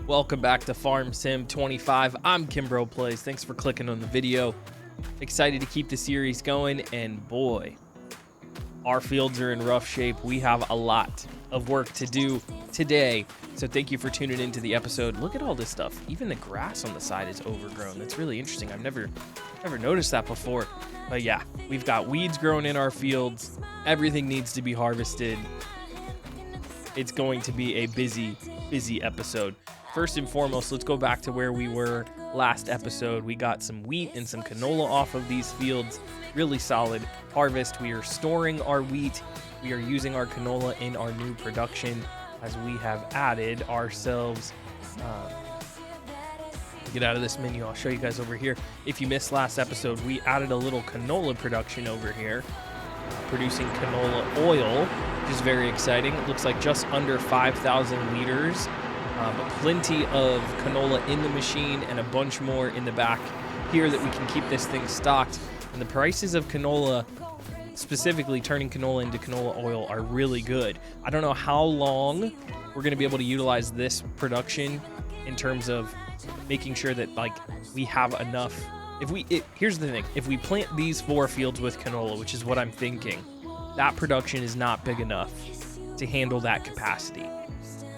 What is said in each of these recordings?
Welcome back to Farm Sim 25. I'm Kimbro Plays. Thanks for clicking on the video. Excited to keep the series going, and boy, our fields are in rough shape. We have a lot of work to do today, so thank you for tuning into the episode. Look at all this stuff. Even the grass on the side is overgrown. That's really interesting. I've never noticed that before. But yeah, we've got weeds growing in our fields. Everything needs to be harvested. It's going to be a busy episode. First and foremost, let's go back to where we were last episode. We got some wheat and some canola off of these fields. Really solid harvest. We are storing our wheat. We are using our canola in our new production as we have added ourselves. Get out of this menu. I'll show you guys over here. If you missed last episode, we added a little canola production over here, producing canola oil, which is very exciting. It looks like just under 5,000 liters. But plenty of canola in the machine and a bunch more in the back here that we can keep this thing stocked. And the prices of canola, specifically turning canola into canola oil, are really good. I don't know how long we're going to be able to utilize this production in terms of making sure that we have enough. Here's the thing. If we plant these 4 fields with canola, which is what I'm thinking, that production is not big enough to handle that capacity.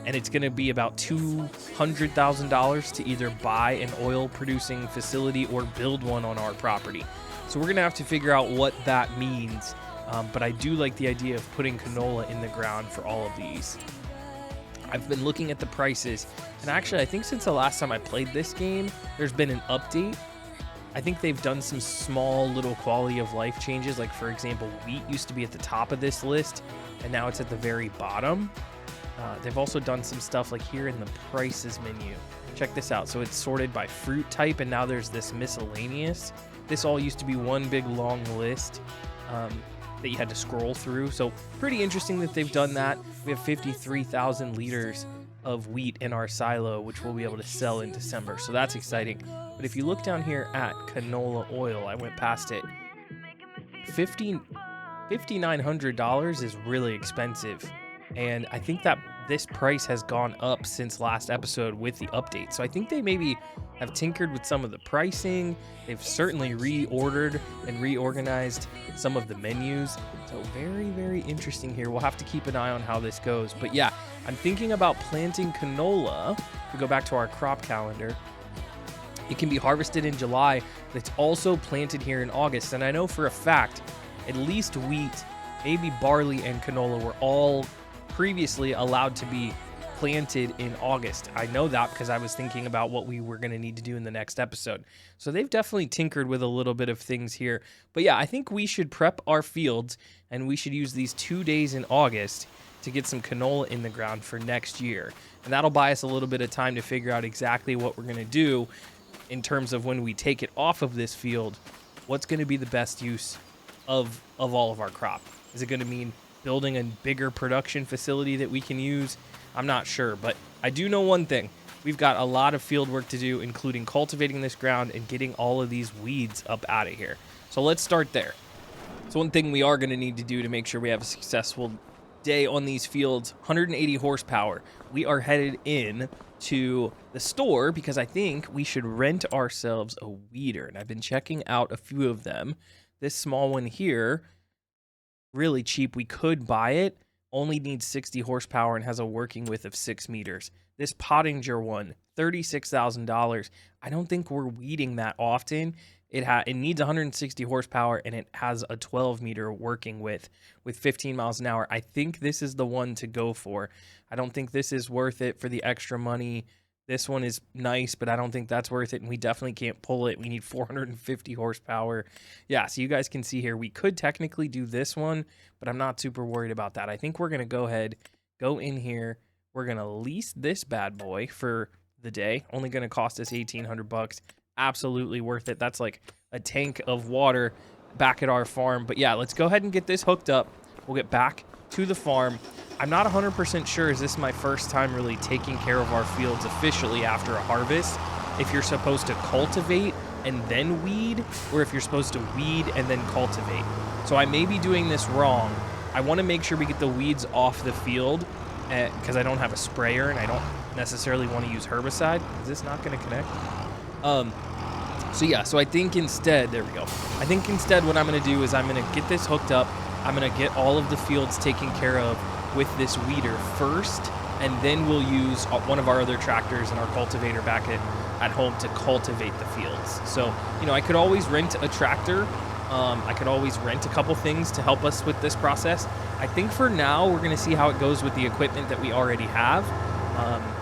And it's going to be about $200,000 to either buy an oil producing facility or build one on our property. So we're going to have to figure out what that means. But I do like the idea of putting canola in the ground for all of these. I've been looking at the prices, and actually I think since the last time I played this game, there's been an update. I think they've done some small little quality of life changes. Like, for example, wheat used to be at the top of this list, and now it's at the very bottom. They've also done some stuff like here in the prices menu. Check this out. So it's sorted by fruit type, and now there's this miscellaneous. This all used to be one big long list that you had to scroll through. So pretty interesting that they've done that. We have 53,000 liters of wheat in our silo, which we'll be able to sell in December. So that's exciting. But if you look down here at canola oil, I went past it. $5,900 is really expensive. And I think that this price has gone up since last episode with the update. So I think they maybe have tinkered with some of the pricing. They've certainly reordered and reorganized some of the menus. So very interesting here. We'll have to keep an eye on how this goes. But yeah, I'm thinking about planting canola. If we go back to our crop calendar, it can be harvested in July, but it's also planted here in August. And I know for a fact, at least wheat, maybe barley and canola were all previously allowed to be planted in August. I know that because I was thinking about what we were going to need to do in the next episode. So they've definitely tinkered with a little bit of things here. But yeah, I think we should prep our fields, and we should use these 2 days in August to get some canola in the ground for next year. And that'll buy us a little bit of time to figure out exactly what we're going to do in terms of when we take it off of this field, what's going to be the best use of all of our crop. Is it going to mean building a bigger production facility that we can use? I'm not sure, but I do know one thing. We've got a lot of field work to do, including cultivating this ground and getting all of these weeds up out of here. So let's start there. So one thing we are going to need to do to make sure we have a successful day on these fields, 180 horsepower. We are headed in to the store because I think we should rent ourselves a weeder. And I've been checking out a few of them. This small one here, really cheap. We could buy it. Only needs 60 horsepower and has a working width of 6 meters. This Pottinger one, $36,000. I don't think we're weeding that often. It needs 160 horsepower, and it has a 12-meter working width with 15 miles an hour. I think this is the one to go for. I don't think this is worth it for the extra money. This one is nice, but I don't think that's worth it, and we definitely can't pull it. We need 450 horsepower. Yeah, so you guys can see here, we could technically do this one, but I'm not super worried about that. I think we're going to go in here. We're going to lease this bad boy for the day. Only going to cost us $1,800. Absolutely worth it. That's like a tank of water back at our farm. But yeah, let's go ahead and get this hooked up. We'll get back to the farm. I'm not 100% sure, is this my first time really taking care of our fields officially after a harvest, if you're supposed to cultivate and then weed, or if you're supposed to weed and then cultivate. So I may be doing this wrong. I want to make sure we get the weeds off the field because I don't have a sprayer and I don't necessarily want to use herbicide. Is this not going to connect? Um, so yeah, so I think instead, there we go. I think instead what I'm going to do is I'm going to get this hooked up. I'm going to get all of the fields taken care of with this weeder first, and then we'll use one of our other tractors and our cultivator back at home to cultivate the fields. So, you know, I could always rent a tractor. I could always rent a couple things to help us with this process. I think for now, we're going to see how it goes with the equipment that we already have.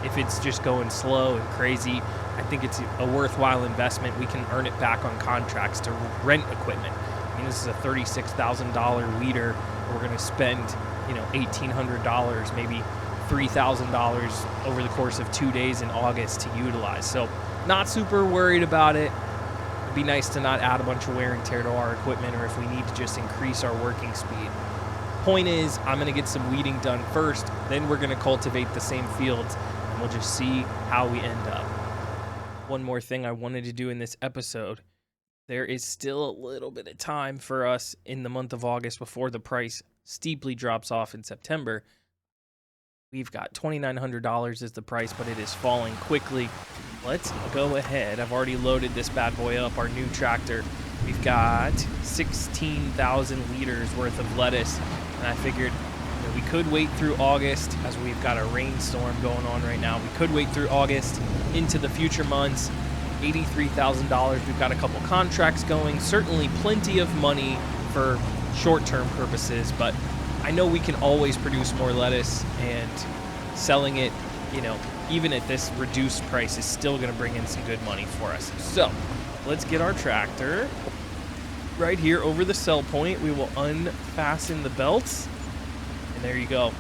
If it's just going slow and crazy, I think it's a worthwhile investment. We can earn it back on contracts to rent equipment. I mean, this is a $36,000 weeder. We're going to spend, you know, $1,800, maybe $3,000 over the course of 2 days in August to utilize. So not super worried about it. It'd be nice to not add a bunch of wear and tear to our equipment, or if we need to just increase our working speed. Point is, I'm going to get some weeding done first, then we're going to cultivate the same fields, and we'll just see how we end up. One more thing I wanted to do in this episode. There is still a little bit of time for us in the month of August before the price steeply drops off in September. We've got $2,900 is the price, but it is falling quickly. Let's go ahead. I've already loaded this bad boy up, our new tractor. We've got 16,000 liters worth of lettuce, and I figured, you know, we could wait through August, as we've got a rainstorm going on right now. We could wait through August into the future months. $83,000. We've got a couple contracts going. Certainly plenty of money for short-term purposes, but I know we can always produce more lettuce, and selling it, you know, even at this reduced price is still going to bring in some good money for us. So let's get our tractor right here over the sell point. We will unfasten the belts, and there you go.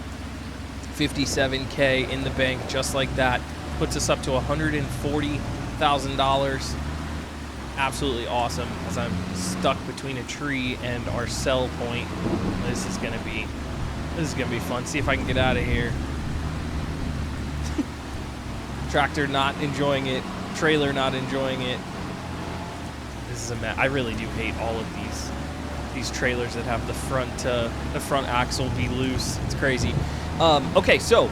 $57K in the bank, just like that. Puts us up to $140,000. Absolutely awesome, as I'm stuck between a tree and our sell point. This is gonna be fun. See if I can get out of here. Tractor not enjoying it. Trailer not enjoying it. This is a mess. I really do hate all of these trailers that have the front axle be loose. It's crazy. Okay, so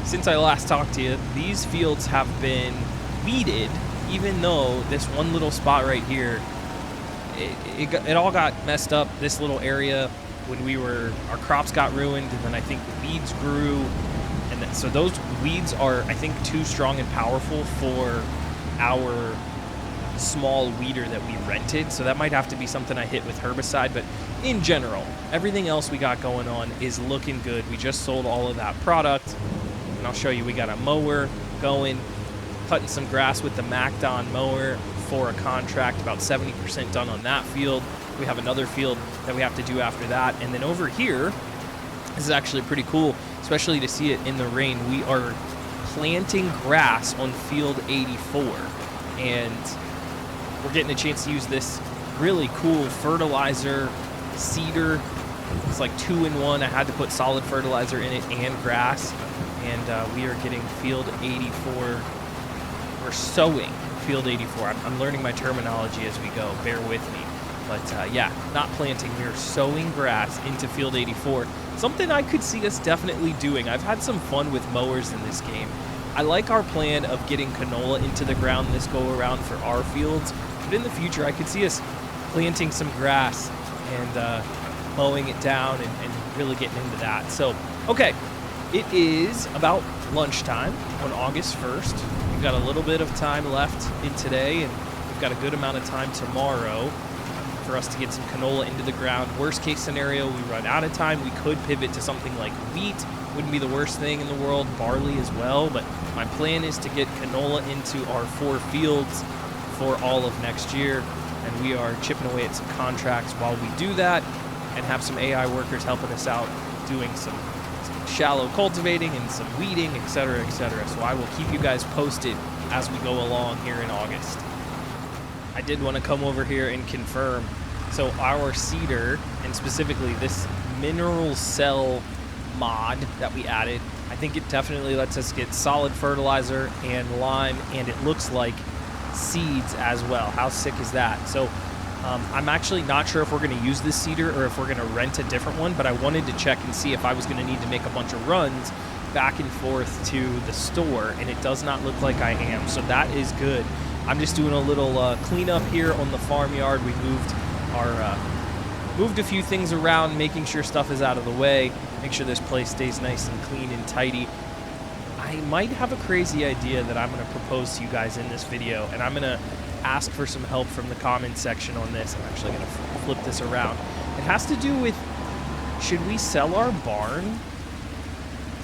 since I last talked to you, these fields have been weeded, even though this one little spot right here, it all got messed up. This little area, when our crops got ruined, and then I think the weeds grew, and then, so those weeds are, I think, too strong and powerful for our small weeder that we rented. So that might have to be something I hit with herbicide. But in general, everything else we got going on is looking good. We just sold all of that product, and I'll show you. We got a mower going, cutting some grass with the MacDon mower for a contract, about 70% done on that field. We have another field that we have to do after that. And then over here, this is actually pretty cool, especially to see it in the rain. We are planting grass on field 84, and we're getting a chance to use this really cool fertilizer seeder. It's like 2-in-1. I had to put solid fertilizer in it and grass, and we are getting field 84. We're sowing field 84. I'm learning my terminology as we go. Bear with me. But yeah, not planting. We are sowing grass into field 84. Something I could see us definitely doing. I've had some fun with mowers in this game. I like our plan of getting canola into the ground this go around for our fields. But in the future, I could see us planting some grass and mowing it down and really getting into that. So, okay, it is about lunchtime on August 1st. We've got a little bit of time left in today, and we've got a good amount of time tomorrow for us to get some canola into the ground. Worst case scenario, we run out of time. We could pivot to something like wheat. Wouldn't be the worst thing in the world. Barley as well. But my plan is to get canola into our 4 fields for all of next year. And we are chipping away at some contracts while we do that, and have some AI workers helping us out doing some shallow cultivating and some weeding, etc., etc. So I will keep you guys posted as we go along here in August. I did want to come over here and confirm. So our seeder, and specifically this mineral cell mod that we added, I think it definitely lets us get solid fertilizer and lime, and it looks like seeds as well. How sick is that? So I'm actually not sure if we're going to use this seeder or if we're going to rent a different one, but I wanted to check and see if I was going to need to make a bunch of runs back and forth to the store, and it does not look like I am, so that is good. I'm just doing a little cleanup here on the farmyard. We moved a few things around, making sure stuff is out of the way, make sure this place stays nice and clean and tidy. I might have a crazy idea that I'm going to propose to you guys in this video, and I'm going to ask for some help from the comments section on this. I'm actually going to flip this around. It has to do with, should we sell our barn?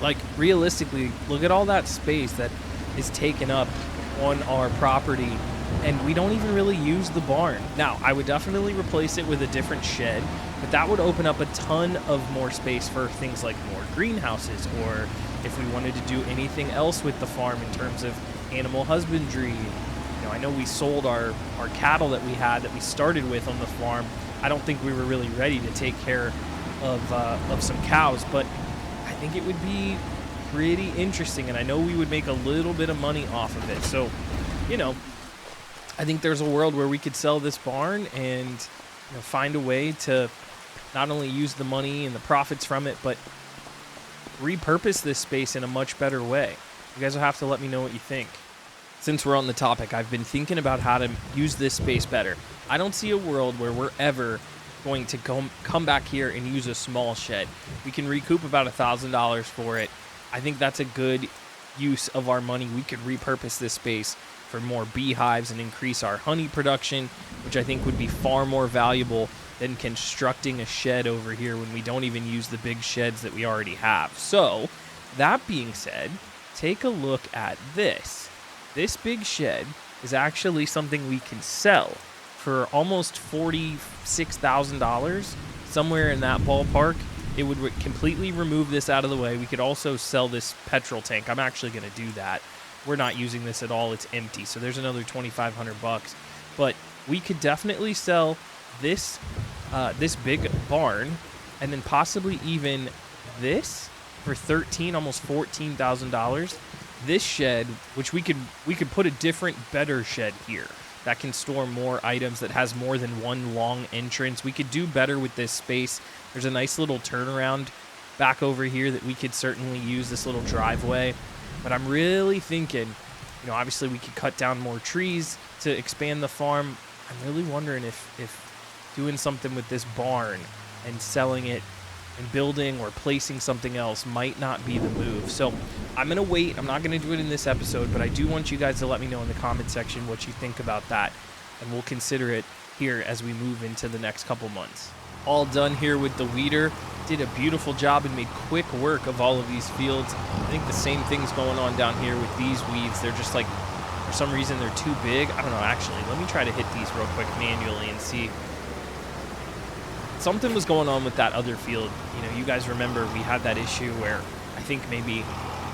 Like, realistically, look at all that space that is taken up on our property, and we don't even really use the barn. Now, I would definitely replace it with a different shed, but that would open up a ton of more space for things like more greenhouses, or if we wanted to do anything else with the farm in terms of animal husbandry. You know, I know we sold our cattle that we had, that we started with on the farm. I don't think we were really ready to take care of some cows, but I think it would be pretty interesting, and I know we would make a little bit of money off of it. So, you know, I think there's a world where we could sell this barn and, you know, find a way to not only use the money and the profits from it, but repurpose this space in a much better way. You guys will have to let me know what you think. Since we're on the topic, I've been thinking about how to use this space better. I don't see a world where we're ever going to come back here and use a small shed. We can recoup about $1,000 for it. I think that's a good use of our money. We could repurpose this space for more beehives and increase our honey production, which I think would be far more valuable than constructing a shed over here when we don't even use the big sheds that we already have. So, that being said, take a look at this. This big shed is actually something we can sell for almost $46,000, somewhere in that ballpark. It would completely remove this out of the way. We could also sell this petrol tank. I'm actually going to do that. We're not using this at all. It's empty. So there's another $2,500. But we could definitely sell this this big barn, and then possibly even this for almost $14,000. This shed, which we could put a different, better shed here that can store more items, that has more than one long entrance. We could do better with this space. There's a nice little turnaround back over here that we could certainly use, this little driveway. But I'm really thinking, you know, obviously we could cut down more trees to expand the farm. I'm really wondering if doing something with this barn and selling it and building or placing something else might not be the move. So I'm going to wait. I'm not going to do it in this episode, but I do want you guys to let me know in the comment section what you think about that, and we'll consider it here as we move into the next couple months. All done here with the weeder. Did a beautiful job and made quick work of all of these fields. I think the same thing's going on down here with these weeds. They're just like, for some reason, they're too big. I don't know, actually. Let me try to hit these real quick manually and see. Something was going on with that other field. You know, you guys remember we had that issue where I think maybe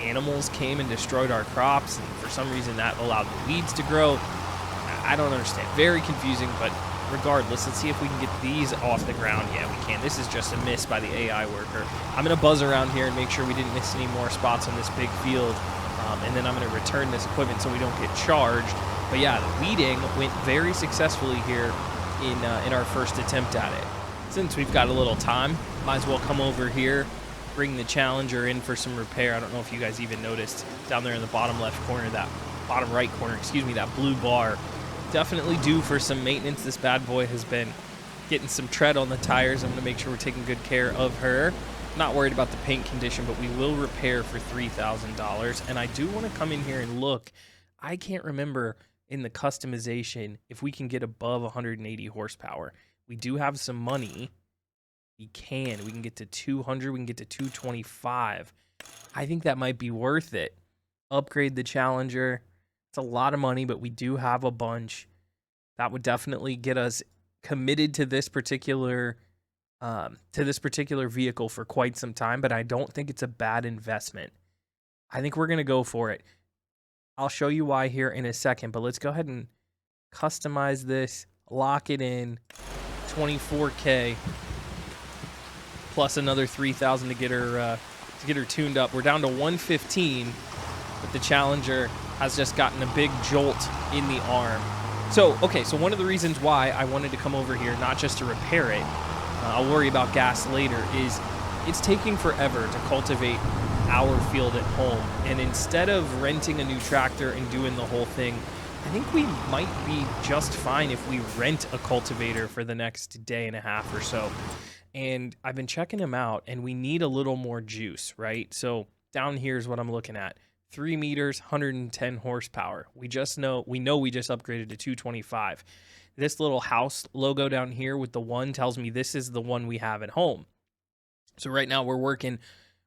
animals came and destroyed our crops, and for some reason that allowed the weeds to grow. I don't understand. Very confusing, but regardless, let's see if we can get these off the ground. Yeah, we can. This is just a miss by the AI worker. I'm going to buzz around here and make sure we didn't miss any more spots on this big field, and then I'm going to return this equipment so we don't get charged. But yeah, the weeding went very successfully here in our first attempt at it. Since we've got a little time, might as well come over here, bring the Challenger in for some repair. I don't know if you guys even noticed down there in the bottom left corner, that bottom right corner, excuse me, that blue bar. Definitely due for some maintenance. This bad boy has been getting some tread on the tires. I'm going to make sure we're taking good care of her. Not worried about the paint condition, but we will repair for $3,000. And I do want to come in here and look. I can't remember in the customization if we can get above 180 horsepower. We do have some money. We can get to 200. We can get to 225. I think that might be worth it. Upgrade the Challenger. It's a lot of money, but we do have a bunch. That would definitely get us committed to this particular vehicle for quite some time, but I don't think it's a bad investment. I think we're going to go for it. I'll show you why here in a second, but let's go ahead and customize this, lock it in. 24K plus another 3,000 to get her tuned up. We're down to 115, but the Challenger has just gotten a big jolt in the arm. So, okay, so one of the reasons why I wanted to come over here, not just to repair it, I'll worry about gas later, is it's taking forever to cultivate our field at home. And instead of renting a new tractor and doing the whole thing, I think we might be just fine if we rent a cultivator for the next day and a half or so. And I've been checking them out, and we need a little more juice, right? So down here is what I'm looking at. 3 meters, 110 horsepower. We know we just upgraded to 225. This little house logo down here with the 1 tells me this is the one we have at home. So right now we're working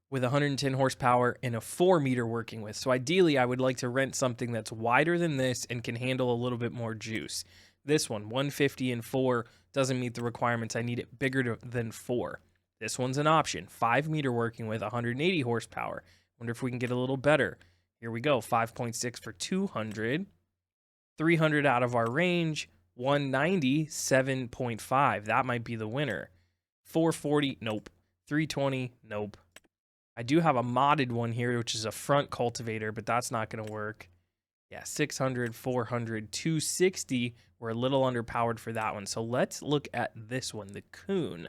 with 110 horsepower and a 4 meter working with. So ideally I would like to rent something that's wider than this and can handle a little bit more juice. This one, 150 and 4, doesn't meet the requirements. I need it bigger than 4. This one's an option. 5 meter working with 180 horsepower. Wonder if we can get a little better. Here we go. 5.6 for 200. 300 out of our range. 190, 7.5. That might be the winner. 440, nope. 320, nope. I do have a modded one here, which is a front cultivator, but that's not going to work. Yeah, 600, 400, 260. We're a little underpowered for that one. So let's look at this one, the Coon.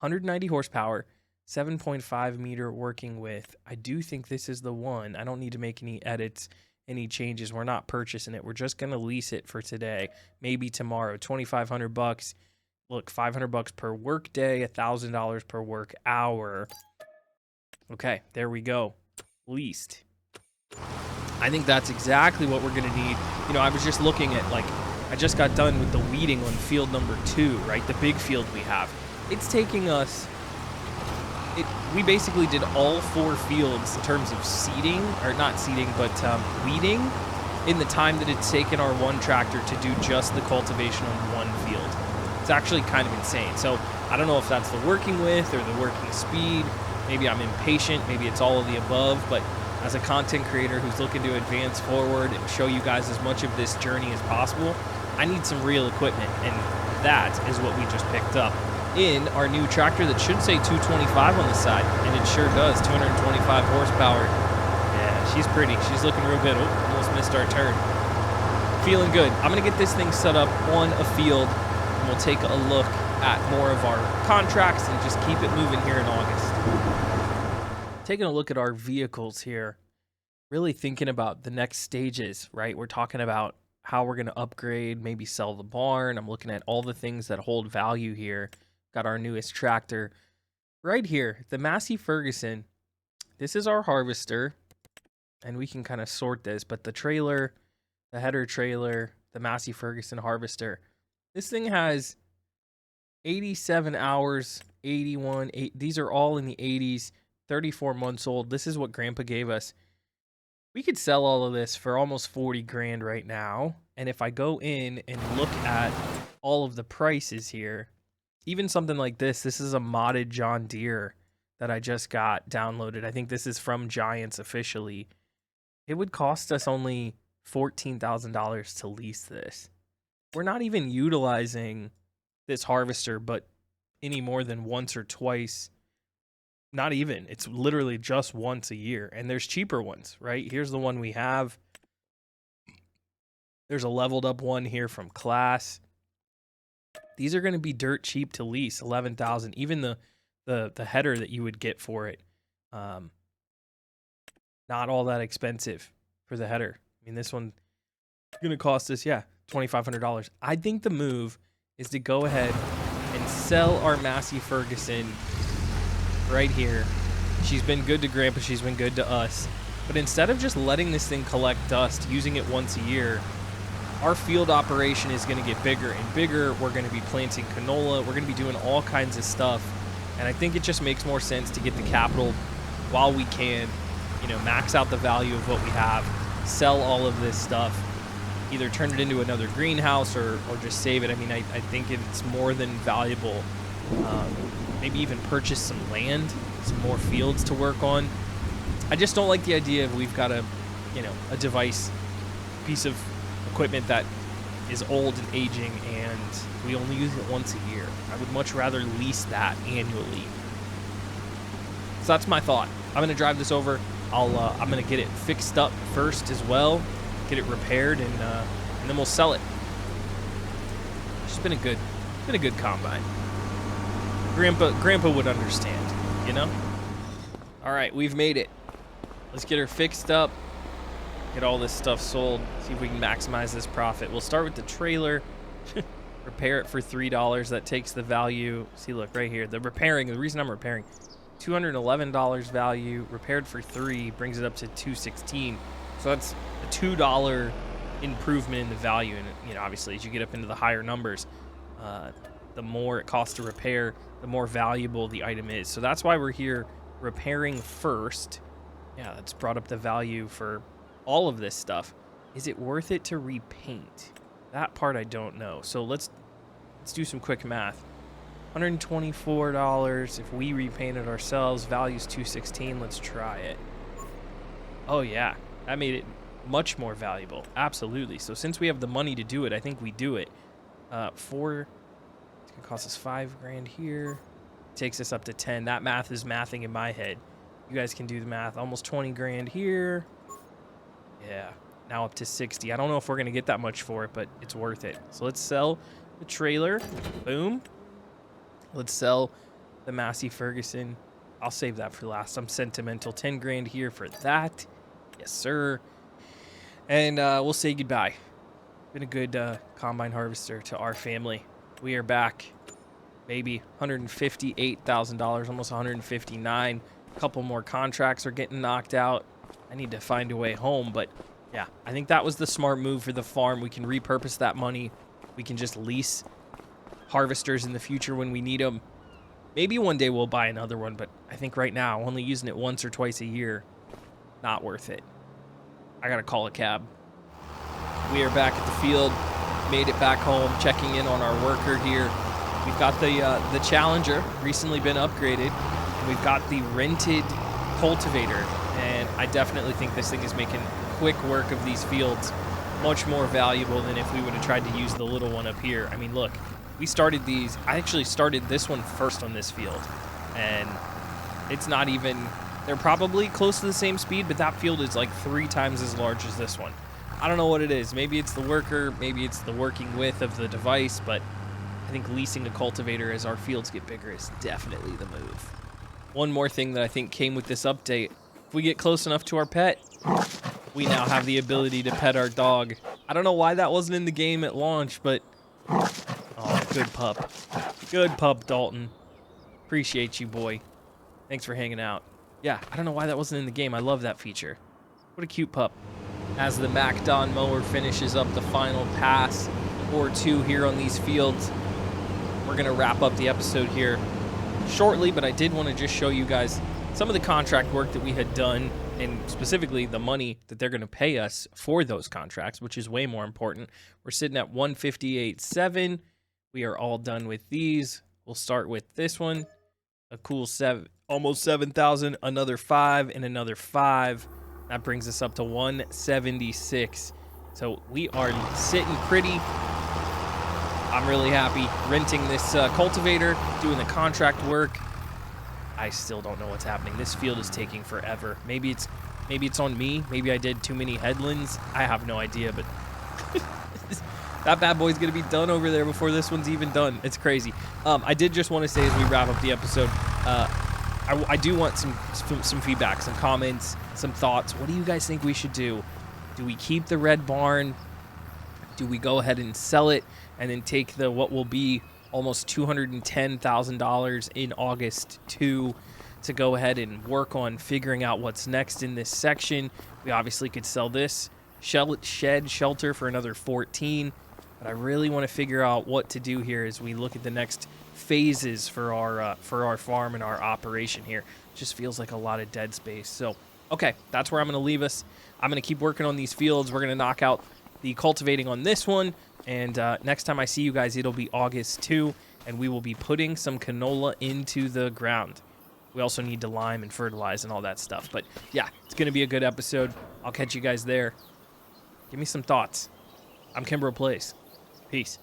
190 horsepower, 7.5 meter working with. I do think this is the one. I don't need to make any edits, any changes. We're not purchasing it. We're just going to lease it for today, maybe tomorrow. $2,500. Look, $500 per work day, $1,000 per work hour. Okay, there we go. Leased. I think that's exactly what we're going to need. You know, I was just looking at, like, I just got done with the weeding on field number 2, right? The big field we have. It's taking us, we basically did all 4 fields in terms of seeding, or not seeding, but weeding in the time that it's taken our one tractor to do just the cultivation on one field. It's actually kind of insane. So I don't know if that's the working with or the working speed. Maybe I'm impatient, maybe it's all of the above, but as a content creator who's looking to advance forward and show you guys as much of this journey as possible, I need some real equipment, and that is what we just picked up in our new tractor that should say 225 on the side, and it sure does, 225 horsepower. Yeah, she's pretty. She's looking real good. Oh, almost missed our turn. Feeling good. I'm going to get this thing set up on a field, and we'll take a look at more of our contracts and just keep it moving here in August. Taking a look at our vehicles here, really thinking about the next stages, right? We're talking about how we're going to upgrade, maybe sell the barn. I'm looking at all the things that hold value here. Got our newest tractor right here, the Massey Ferguson. This is our harvester, and we can kind of sort this, but the trailer, the header trailer, the Massey Ferguson harvester, this thing has 87 hours, 81, these are all in the 80s, 34 months old. This is what Grandpa gave us. We could sell all of this for almost 40 grand right now. And if I go in and look at all of the prices here, even something like this is a modded John Deere that I just got downloaded. I think this is from Giants officially. It would cost us only $14,000 to lease this. We're not even utilizing this harvester, but any more than once or twice. Not even. It's literally just once a year. And there's cheaper ones, right? Here's the one we have. There's a leveled up one here from Class. These are going to be dirt cheap to lease, $11,000. Even the header that you would get for it, not all that expensive for the header. I mean, this one is going to cost us, yeah, $2,500. I think the move is to go ahead and sell our Massey Ferguson right here. She's been good to Grandpa, she's been good to us. But instead of just letting this thing collect dust, using it once a year, our field operation is going to get bigger and bigger. We're going to be planting canola. We're going to be doing all kinds of stuff. And I think it just makes more sense to get the capital while we can, you know, max out the value of what we have, sell all of this stuff, either turn it into another greenhouse or just save it. I mean, I think it's more than valuable. Maybe even purchase some land, some more fields to work on. I just don't like the idea of we've got a piece of equipment that is old and aging and we only use it once a year. I would much rather lease that annually. So that's my thought. I'm going to drive this over. I'm going to get it fixed up first as well, get it repaired, and then we'll sell it. It's been a good combine. Grandpa would understand, you know? All right, we've made it. Let's get her fixed up. Get all this stuff sold. See if we can maximize this profit. We'll start with the trailer. Repair it for $3. That takes the value. See, look right here. The reason I'm repairing, $211 value. Repaired for $3 brings it up to $216. So that's a $2 improvement in the value. And obviously, as you get up into the higher numbers, the more it costs to repair, the more valuable the item is. So that's why we're here repairing first. Yeah, that's brought up the value for all of this stuff. Is it worth it to repaint? That part I don't know. So let's do some quick math. $124 if we repaint it ourselves. Value's $216. Let's try it. Oh yeah, that made it much more valuable. Absolutely. So since we have the money to do it, I think we do it. It's gonna cost us $5 grand here. Takes us up to 10. That math is mathing in my head. You guys can do the math. Almost 20 grand here. Yeah, now up to 60. I don't know if we're gonna get that much for it, but it's worth it. So let's sell the trailer. Boom. Let's sell the Massey Ferguson. I'll save that for last. I'm sentimental. 10 grand here for that. Yes, sir. And we'll say goodbye. Been a good combine harvester to our family. We are back. Maybe $158,000, almost $159,000. A couple more contracts are getting knocked out. I need to find a way home, but yeah, I think that was the smart move for the farm. We can repurpose that money. We can just lease harvesters in the future when we need them. Maybe one day we'll buy another one, but I think right now, only using it once or twice a year, not worth it. I gotta call a cab. We are back at the field, made it back home, checking in on our worker here. We've got the Challenger, recently been upgraded, and we've got the rented cultivator, and I definitely think this thing is making quick work of these fields much more valuable than if we would have tried to use the little one up here. I mean, look, we started these, I actually started this one first on this field, and it's not even, they're probably close to the same speed, but that field is like 3 times as large as this one. I don't know what it is. Maybe it's the worker, maybe it's the working width of the device, but I think leasing a cultivator as our fields get bigger is definitely the move. One more thing that I think came with this update, if we get close enough to our pet, we now have the ability to pet our dog. I don't know why that wasn't in the game at launch, but oh, good pup. Good pup, Dalton. Appreciate you, boy. Thanks for hanging out. Yeah, I don't know why that wasn't in the game. I love that feature. What a cute pup. As the MacDon mower finishes up the final pass or 2 here on these fields, we're going to wrap up the episode here shortly, but I did want to just show you guys some of the contract work that we had done, and specifically the money that they're going to pay us for those contracts, which is way more important. We're sitting at 158.7. We are all done with these. We'll start with this one, a cool almost 7,000, another 5 and another 5. That brings us up to 176. So we are sitting pretty. I'm really happy renting this cultivator, doing the contract work. I still don't know what's happening. This field is taking forever. Maybe it's on me. Maybe I did too many headlands. I have no idea, but that bad boy's gonna be done over there before this one's even done. It's crazy. I did just want to say as we wrap up the episode, I do want some feedback, some comments, some thoughts. What do you guys think we should do? Do we keep the red barn? Do we go ahead and sell it and then take the what will be almost $210,000 in August to go ahead and work on figuring out what's next in this section? We obviously could sell this shed shelter for another 14, but I really want to figure out what to do here as we look at the next phases for our farm and our operation here. It just feels like a lot of dead space. So okay, that's where I'm going to leave us. I'm going to keep working on these fields. We're going to knock out the cultivating on this one, and next time I see you guys, it'll be August 2, and we will be putting some canola into the ground. We also need to lime and fertilize and all that stuff. But yeah, it's going to be a good episode. I'll catch you guys there. Give me some thoughts. I'm Kimbrough Plays. Peace.